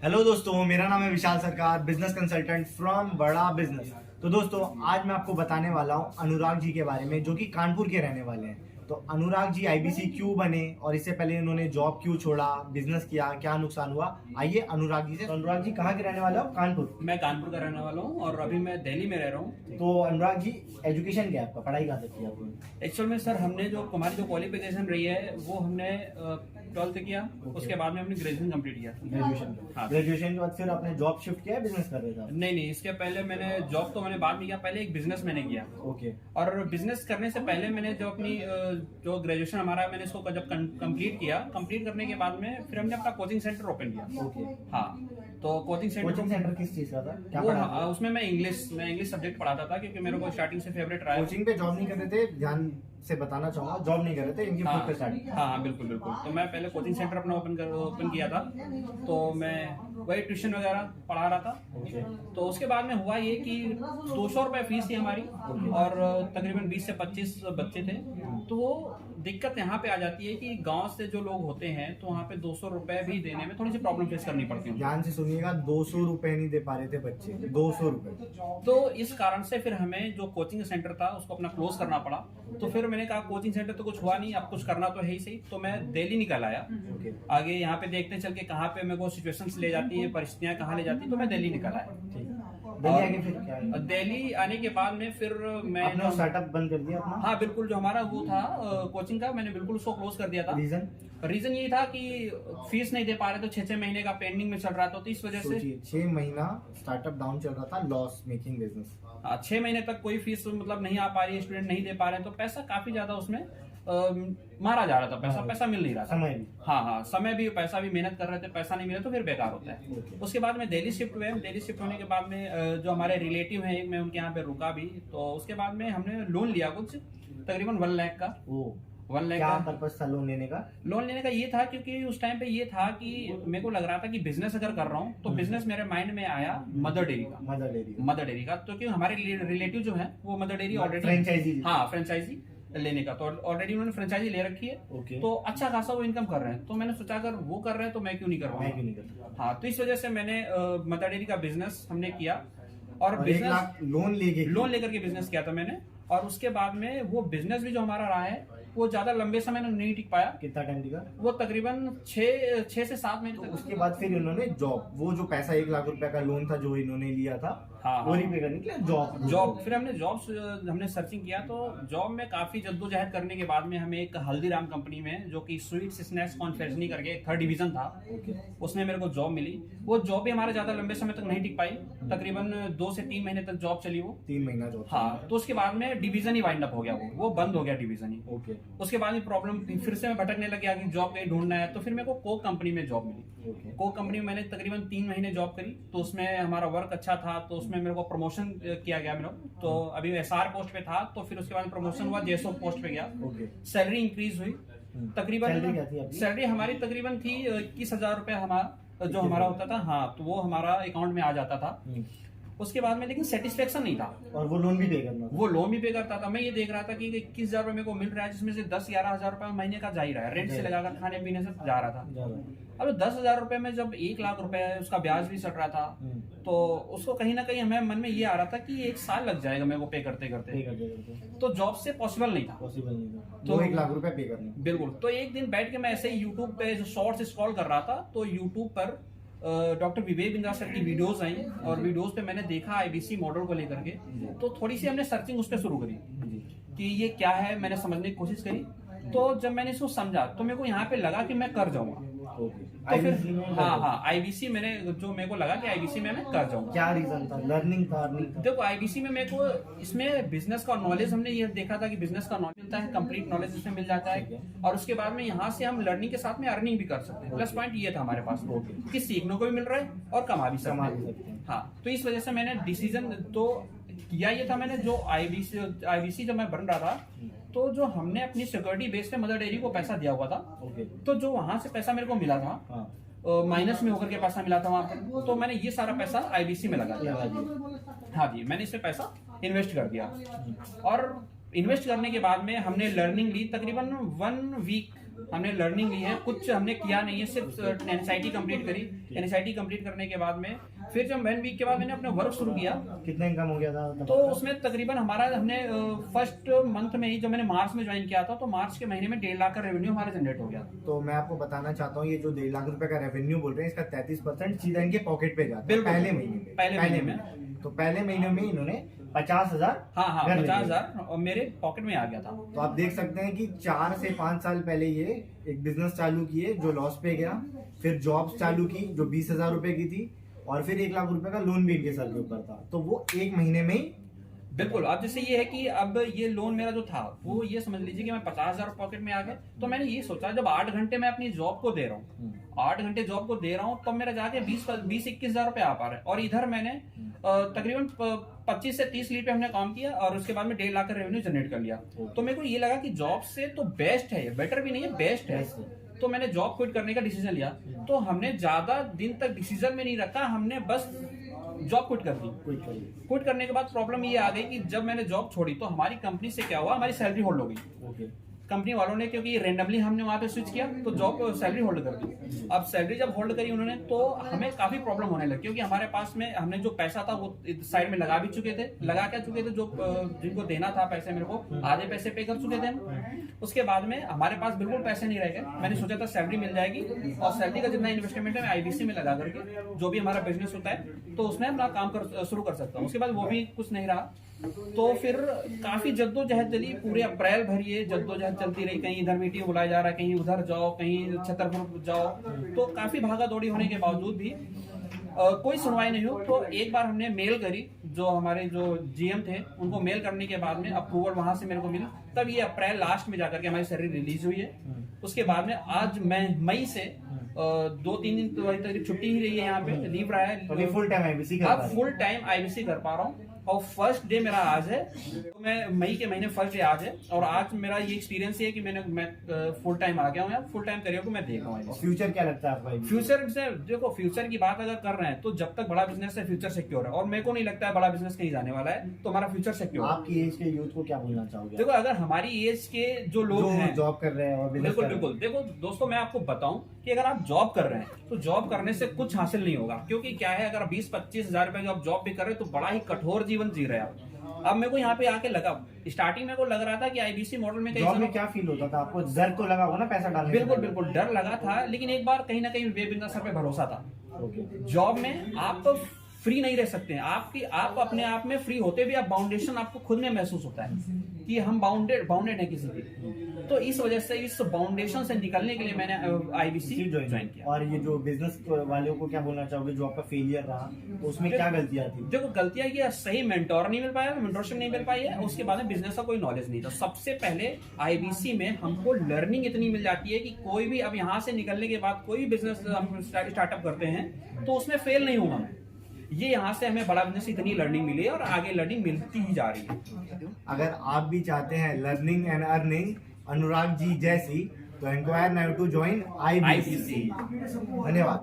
Hello दोस्तों, मेरा नाम है विशाल सरकार, बिजनेस कंसल्टेंट फ्रॉम बड़ा बिजनेस। तो दोस्तों, आज मैं आपको बताने वाला हूँ अनुराग जी के बारे में, जो कि कानपुर के रहने वाले हैं। तो अनुराग जी आईबीसी क्यों बने और इससे पहले उन्होंने जॉब क्यों छोड़ा, बिजनेस किया, क्या नुकसान हुआ, आइए अनुराग जी से। तो अनुराग जी कहाँ के रहने वाले हो? कानपुर। मैं कानपुर का रहने वाला हूँ और अभी मैं दिल्ली में रह रहा हूँ। तो अनुराग जी, एजुकेशन क्या है आपका, पढ़ाई कहाँ तक की आपने? एक्चुअल में सर हमने जो हमारी जो क्वालिफिकेशन रही है वो हमने 12th किया। उसके बाद में हमने ग्रेजुएशन कंप्लीट किया। ग्रेजुएशन। हाँ। ग्रेजुएशन के बाद फिर आपने जॉब शिफ्ट किया, बिजनेस कर रहे थे आप? नहीं, इसके पहले मैंने जॉब तो मैंने बाद में किया, पहले एक बिजनेस मैंने किया। ओके। और बिजनेस करने से पहले मैंने जो अपनी जो ग्रेजुएशन हमारा मैंने इसको जब कंप्लीट किया, कंप्लीट करने के बाद में फिर हमने अपना कोचिंग सेंटर ओपन किया। ओके। हाँ, तो कोचिंग सेंटर किस चीज का था, क्या पढ़ाते थे? उसमें मैं इंग्लिश सब्जेक्ट पढ़ाता था, क्योंकि मेरे को स्टार्टिंग से फेवरेट रहा है। कोचिंग पे जॉब नहीं कर रहे थे, ध्यान से बताना चाहूंगा, जॉब नहीं कर रहे थे, इनकी खुद पे स्टार्ट। हाँ, बिल्कुल। तो मैं पहले कोचिंग सेंटर अपना ओपन किया था, तो मैं वही ट्यूशन वगैरह पढ़ा रहा था। तो उसके बाद में हुआ ये कि 200 रुपए फीस थी हमारी और तकरीबन 20 से 25 बच्चे थे। तो वो दिक्कत यहाँ पे आ जाती है कि गांव से जो लोग होते हैं तो वहाँ पे 200 रुपए भी देने में थोड़ी सी प्रॉब्लम फेस करनी पड़ती है। ध्यान से सुनिएगा, 200 रुपए नहीं दे पा रहे थे बच्चे, 200 रुपए। तो इस कारण से फिर हमें जो कोचिंग सेंटर था उसको अपना क्लोज करना पड़ा। तो फिर मैंने कहा कोचिंग सेंटर तो कुछ हुआ नहीं, अब कुछ करना तो है ही सही। तो मैं दिल्ली निकल आया। आगे यहाँ पे देखते चल के कहाँ पे मेरे को सिचुएशंस ले जाती है, परिस्थितियां कहाँ ले जाती है, तो मैं दिल्ली निकल आया। दिल्ली आने के बाद में फिर मैं स्टार्टअप बंद कर दिया अपना? हाँ बिल्कुल, जो हमारा वो था कोचिंग का, मैंने बिल्कुल उसको क्लोज कर दिया था। रीजन ये था कि फीस नहीं दे पा रहे, तो 6 महीने का पेंडिंग में चल रहा था। तो इस वजह से 6 महीना स्टार्टअप डाउन चल रहा था, लॉस मेकिंग बिजनेस। 6 महीने तक कोई फीस मतलब नहीं आ पा रही है, स्टूडेंट नहीं दे पा रहे हैं, तो पैसा काफी ज्यादा उसमें मारा जा रहा था। पैसा मिल नहीं रहा था। समय भी, हाँ, समय भी, पैसा भी, मेहनत कर रहे थे, पैसा नहीं मिला तो फिर बेकार होता है। उसके बाद में दिल्ली शिफ्ट हुए। दिल्ली शिफ्ट होने के बाद में जो हमारे रिलेटिव हैं, मैं उनके यहाँ पे रुका भी। तो उसके बाद में हमने लोन लिया कुछ तकरीबन 1 लाख का। 1 लाख क्या पर्पस था लोन लेने का? लोन लेने का ये था क्योंकि उस टाइम पे ये था कि मेरे को लग रहा था कि बिजनेस अगर कर रहा हूँ तो बिजनेस मेरे माइंड में आया मदर डेयरी का। तो क्योंकि हमारे रिलेटिव जो है वो मदर डेयरी ऑलरेडी फ्रेंचाइजी लेने का, तो ऑलरेडी उन्होंने फ्रेंचाइजी ले रखी है। तो अच्छा खासा वो इनकम कर रहे हैं। तो मैंने सोचा अगर वो कर रहे हैं तो मैं क्यों नहीं कर रहा हूँ। हाँ, तो इस वजह से मैंने मदर डेयरी का बिजनेस हमने किया और बिजनेस लोन लेकर के बिजनेस किया था मैंने। और उसके बाद में वो बिजनेस भी जो हमारा रहा है वो ज्यादा लंबे समय में नहीं टिक पाया। कितना टाइम टिका? वो तकरीबन 6 से 7 महीने तक। उसके बाद फिर इन्होंने जॉब, वो जो पैसा 1 लाख रुपए का लोन था जो इन्होंने लिया था, वो रिपे करने के लिए जॉब फिर हमने सर्चिंग किया। तो जॉब में काफी जद्दोजहद करने के बाद में हमें एक हल्दीराम कंपनी में, जो कि स्वीट्स स्नैक्स कॉन्फेक्शनरी करके एक 3rd डिवीजन था, उसमें मेरे को जॉब मिली। वो जॉब भी हमारे ज्यादा लंबे समय तक नहीं टिक पाई, तकरीबन 2 से 3 महीने तक जॉब चली वो। 3 महीना जॉब। हाँ, तो उसके बाद में डिवीजन ही वाइंड अप हो गया, वो बंद हो गया डिवीजन ही। उसके बाद में प्रॉब्लम फिर से मैं भटकने लग गया कि जॉब कहीं ढूंढना है। तो फिर मेरे को कोक कंपनी में जॉब मिली। कोक कंपनी में मैंने तकरीबन 3 महीने जॉब करी। तो उसमें हमारा वर्क अच्छा था, तो उसमें मेरे को प्रमोशन किया गया मेरा। तो अभी SR पोस्ट पे था, तो फिर उसके बाद प्रमोशन हुआ, JSO पोस्ट पे गया। सैलरी इंक्रीज हुई। तकरीबन सैलरी हमारी तकरीबन थी 21,000 रुपए हमारा जो हमारा होता था। हाँ, तो वो हमारा अकाउंट में आ जाता था। उसके बाद में लेकिन सेटिस्फेक्शन नहीं था। और वो लोन भी पे करता था। मैं ये देख रहा था कि 21,000 रुपए मेरे को मिल रहा है, जिसमें से 10-11,000 रुपए महीने का जा ही रहा है, रेंट से लगाकर खाने पीने से जा रहा था। अब 10,000 रुपए में जब 1 लाख रुपए है, उसका ब्याज भी सट रहा था, तो उसको कहीं ना कहीं हमें मन में ये आ रहा था कि 1 साल लग जाएगा मेरे को पे करते। तो जॉब से पॉसिबल नहीं था। तो 1 लाख रुपए पे करने। बिल्कुल। तो एक दिन बैठ के मैं ऐसे ही यूट्यूब पे जो शॉर्ट्स स्क्रॉल कर रहा था, तो यूट्यूब पर डॉक्टर विवेक बिंद्रा सर की वीडियोस आई और वीडियोस पे मैंने देखा IBC मॉडल को लेकर के। तो थोड़ी सी हमने सर्चिंग उस पर शुरू करी कि ये क्या है, मैंने समझने की कोशिश करी। तो जब मैंने इसको समझा तो मेरे को यहाँ पे लगा कि मैं कर जाऊंगा। तो फिर IBC मैंने जो मेरे को लगा कि IBC में मैं कर जाऊंगा। क्या रीजन था? लर्निंग था? देखो, IBC में मेरे को इसमें बिजनेस का नॉलेज, हमने ये देखा था कि बिजनेस का नॉलेज मिलता है, कंप्लीट नॉलेज इसमें मिल जाता है। और उसके बाद में यहाँ से हम लर्निंग के साथ में अर्निंग भी कर सकते हैं। प्लस पॉइंट ये था हमारे पास कि सीखने को भी मिल रहा है और कमा भी सकते हैं। हाँ, तो इस वजह से मैंने डिसीजन तो किया ये था। मैंने जो IBC जब मैं बन रहा था, तो जो हमने अपनी सिक्योरिटी बेस पे मदर डेयरी को पैसा दिया हुआ था, तो जो वहां से पैसा मेरे को मिला था, माइनस में होकर के पैसा मिला था वहां पर, तो मैंने ये सारा पैसा IBC में लगा दिया। हाँ जी, मैंने इसमें पैसा इन्वेस्ट कर दिया। और इन्वेस्ट करने के बाद में हमने लर्निंग ली। तकरीबन 1 वीक हमने लर्निंग ली है, कुछ हमने किया नहीं है, सिर्फ एनएसआईटी कंप्लीट करी। एनएसआईटी कंप्लीट करने के बाद में फिर जब 1 वीक के बाद मैंने अपना वर्क शुरू किया, कितना इनकम हो गया था तब? तो उसमें तकरीबन हमने फर्स्ट मंथ में ही, जब मैंने मार्च में ज्वाइन किया था, तो मार्च के महीने में 1.5 लाख का रेवेन्यू हमारा जनरेट हो गया। तो मैं आपको बताना चाहता हूँ, ये जो 1.5 लाख रुपए का रेवेन्यू बोल रहे हैं, इसका 33% सीधा इनके पॉकेट पे जाता है बिल्कुल। पहले महीने में। तो पहले महीने में इन्होंने 50,000 हाँ 50,000 और मेरे पॉकेट में आ गया था। तो आप देख सकते हैं कि 4 से 5 साल पहले ये एक बिजनेस चालू किए जो लॉस पे गया, फिर जॉब्स चालू की जो 20,000 रुपए की थी, और फिर 1 लाख रुपए का लोन भी इनके सर के ऊपर था। तो वो 1 महीने में ही बिल्कुल। अब जैसे ये है कि अब ये लोन मेरा जो था, वो ये समझ लीजिए कि मैं 50,000 पॉकेट में आ गया। तो मैंने ये सोचा, जब 8 घंटे मैं अपनी जॉब को दे रहा हूँ, 8 घंटे जॉब को दे रहा हूँ, तब मेरा जाके 20-21,000 रुपए आ पा रहा है। और इधर मैंने तकरीबन 25 से 30 लीड पे हमने काम किया, और उसके बाद में 1.5 लाख का रेवेन्यू जनरेट कर लिया। तो मेरे को ये लगा कि जॉब से तो बेस्ट है, बेटर भी नहीं है, बेस्ट है। तो मैंने जॉब क्विट करने का डिसीजन लिया। तो हमने ज्यादा दिन तक डिसीजन में नहीं रखा, हमने बस जॉब क्विट कर दी। क्विट करने के बाद प्रॉब्लम ये आ गई कि जब मैंने जॉब छोड़ी, तो हमारी कंपनी से क्या हुआ, हमारी सैलरी होल्ड हो गई। कंपनी वालों ने, क्योंकि रेंडमली हमने वहां पे स्विच किया, तो जॉब सैलरी होल्ड कर दी। अब सैलरी जब होल्ड करी उन्होंने, तो हमें काफी प्रॉब्लम होने लगी, क्योंकि हमारे पास में हमने जो पैसा था वो साइड में लगा भी चुके थे, जो जिनको देना था पैसे, मेरे को आधे पैसे पे कर चुके थे। उसके बाद में हमारे पास बिल्कुल पैसे नहीं रह गए। मैंने सोचा था सैलरी मिल जाएगी, और सैलरी का जितना इन्वेस्टमेंट है मैं आईबीसी में लगा करके, जो भी हमारा बिजनेस होता है, तो उसमें अपना काम शुरू कर सकता हूँ। उसके बाद वो भी कुछ नहीं रहा, तो फिर काफी जद्दोजहद चली, पूरे अप्रैल भर ये जद्दोजहद चलती रही। कहीं इधर मीटिंग बुलाया जा रहा है, कहीं उधर जाओ, कहीं छतरपुर जाओ, तो काफी भागा दौड़ी होने के बावजूद भी कोई सुनवाई नहीं हो। तो एक बार हमने मेल करी, जो हमारे जो जीएम थे, उनको मेल करने के बाद में अप्रूवल वहां से मेरे को मिली। तब ये अप्रैल लास्ट में जाकर के हमारी सैलरी रिलीज हुई है। उसके बाद में आज मैं मई से 2-3 दिन तो तक छुट्टी ही रही है, यहाँ पे लीव रहा है। फुल टाइम आईबीसी अब फुल टाइम आईबीसी कर पा रहा हूँ, और फर्स्ट डे मेरा आज है। तो मैं मई के महीने फर्स्ट डे आज है, और आज मेरा ये एक्सपीरियंस है कि मैं फुल टाइम आ गया हूँ यहाँ, फुल टाइम करियर को मैं देख रहा हूँ। फ्यूचर क्या लगता है आपका? फ्यूचर से देखो, फ्यूचर की बात अगर कर रहे हैं, तो जब तक बड़ा बिजनेस है, फ्यूचर सिक्योर है। और मेरे को नहीं लगता है बड़ा बिजनेस कहीं जाने वाला है, तो हमारा फ्यूचर सिक्योर। आपकी एज के यूथ को क्या बोलना चाहोगे? देखो, अगर हमारी एज के जो लोग हैं, जॉब कर रहे हैं और बिल्कुल देखो दोस्तों, मैं आपको बताऊं कि अगर आप जॉब कर रहे हैं, तो जॉब करने से कुछ हासिल नहीं होगा। क्योंकि क्या है, अगर 20-25 हजार रुपए की आप जॉब भी कर रहे हैं, तो बड़ा ही कठोर जीवन जी रहे हैं आप। अब मेरे को यहाँ पे आके लगा, स्टार्टिंग में को लग रहा था कि आईबीसी मॉडल में जॉब में क्या फील होता था आपको? डर तो लगा होगा ना पैसा डालने? बिल्कुल डर लगा था, लेकिन एक बार कहीं ना कहीं वेबिनार सर पे भरोसा था। जॉब में आप फ्री नहीं रह सकते हैं, आप अपने आप में फ्री होते भी आप बाउंडेशन आपको खुद में महसूस होता है कि हम बाउंडेड है किसी की। तो इस वजह से इस बाउंडेशन से निकलने के लिए मैंने आईबीसी ज्वाइन किया। और ये जो बिजनेस वालों को क्या बोलना चाहोगे, जो आपका फेलियर रहा, तो उसमें क्या गलतियां थी? देखो, गलतियां ये सही मेंटोर नहीं मिल पाया, मेंटोरशिप नहीं मिल पाई है। उसके बाद में बिजनेस का कोई नॉलेज नहीं था। सबसे पहले आईबीसी में हमको लर्निंग इतनी मिल जाती है कि कोई भी, अब यहाँ से निकलने के बाद कोई भी बिजनेस हम स्टार्टअप करते हैं, तो उसमें फेल नहीं होगा। ये यहाँ से हमें बड़ा बिजनेस इतनी लर्निंग मिली है, और आगे लर्निंग मिलती ही जा रही है। अगर आप भी चाहते हैं learning and earning Anurag ji जैसी, तो enquire now to join IBC. धन्यवाद।